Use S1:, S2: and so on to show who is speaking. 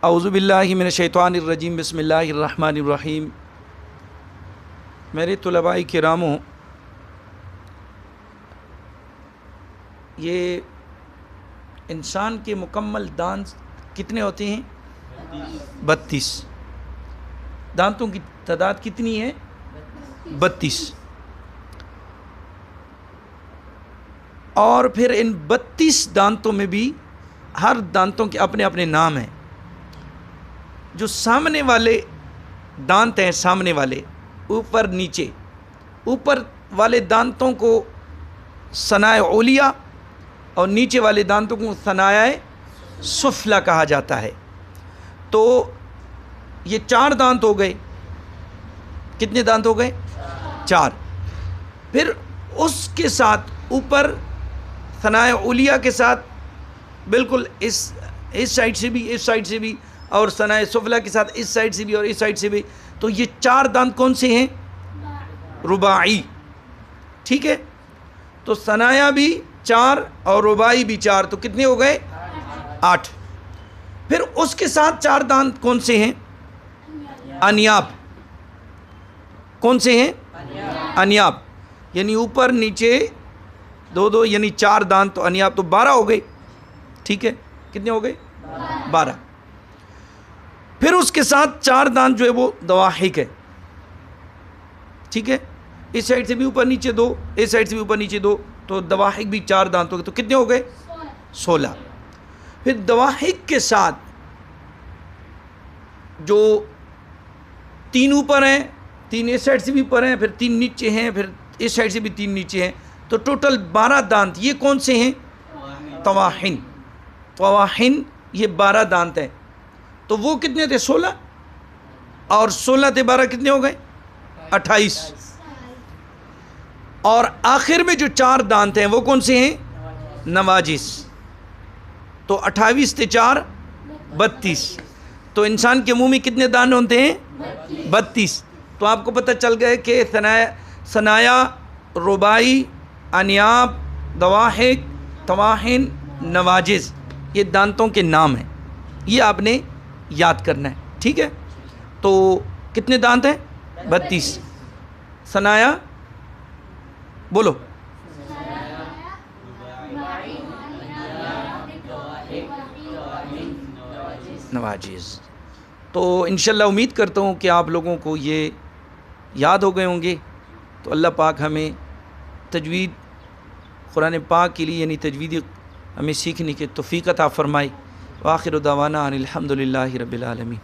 S1: اعوذ باللہ من الشیطان الرجیم بسم اللہ الرحمن الرحیم۔ میرے طلباء کراموں، یہ انسان کے مکمل دانت کتنے ہوتے ہیں؟ 32۔ دانتوں کی تعداد کتنی ہے؟ 32۔ اور پھر ان 32 دانتوں میں بھی ہر دانتوں کے اپنے اپنے نام ہیں۔ جو سامنے والے دانت ہیں، سامنے والے اوپر نیچے، اوپر والے دانتوں کو ثنائے علیہ اور نیچے والے دانتوں کو ثنائے سفلی کہا جاتا ہے۔ تو یہ 4 دانت ہو گئے۔ کتنے دانت ہو گئے؟ 4۔ پھر اس کے ساتھ اوپر ثنائے علیہ کے ساتھ بالکل اس سائڈ سے بھی، اس سائڈ سے بھی، اور ثنائے سفلی کے ساتھ اس سائڈ سے بھی اور اس سائڈ سے بھی، تو یہ 4 دانت کون سے ہیں؟ رباعی۔ ٹھیک ہے، تو ثنایا بھی 4 اور رباعی بھی 4، تو کتنے ہو گئے؟ 8۔ پھر اس کے ساتھ 4 دانت کون سے ہیں؟ انیاب۔ کون سے ہیں؟ انیاب، یعنی اوپر نیچے 2 یعنی 4 دانت، تو انیاب تو 12 ہو گئے۔ ٹھیک ہے، کتنے ہو گئے؟ 12۔ پھر اس کے ساتھ 4 دانت جو ہے وہ دواحک ہے۔ ٹھیک ہے، اس سائڈ سے بھی اوپر نیچے 2، اس سائڈ سے بھی اوپر نیچے 2، تو دواحک بھی 4 دانت ہو گئے، تو کتنے ہو گئے؟ 16۔ پھر دواحک کے ساتھ جو 3 اوپر ہیں، 3 اس سائڈ سے بھی اوپر ہیں، پھر 3 نیچے ہیں، پھر اس سائڈ سے بھی 3 نیچے ہیں، تو ٹوٹل 12 دانت۔ یہ کون سے ہیں؟ طواحن۔ طواحن یہ 12 دانت ہیں۔ تو وہ کتنے تھے؟ 16، اور 16 تے 12 کتنے ہو گئے؟ 28۔ اور آخر میں جو 4 دانت ہیں وہ کون سے ہیں؟ نواجس۔ تو 28 تے 4 32۔ تو انسان کے منہ میں کتنے دانت ہوتے ہیں؟ 32۔ تو آپ کو پتہ چل گئے کہ ثنایا، رباعی، انیاب، دواحک، طواحن، نواجز، یہ دانتوں کے نام ہیں۔ یہ آپ نے یاد کرنا ہے۔ ٹھیک ہے، تو کتنے دانت ہیں؟ 32۔ ثنایا بولو۔ نواجز۔ تو انشاءاللہ امید کرتا ہوں کہ آپ لوگوں کو یہ یاد ہو گئے ہوں گے۔ تو اللہ پاک ہمیں تجوید قرآن پاک کے لیے یعنی تجوید ہمیں سیکھنے کی توفیق عطا فرمائے۔ وآخر دعوانا ان الحمد للہ رب العالمین۔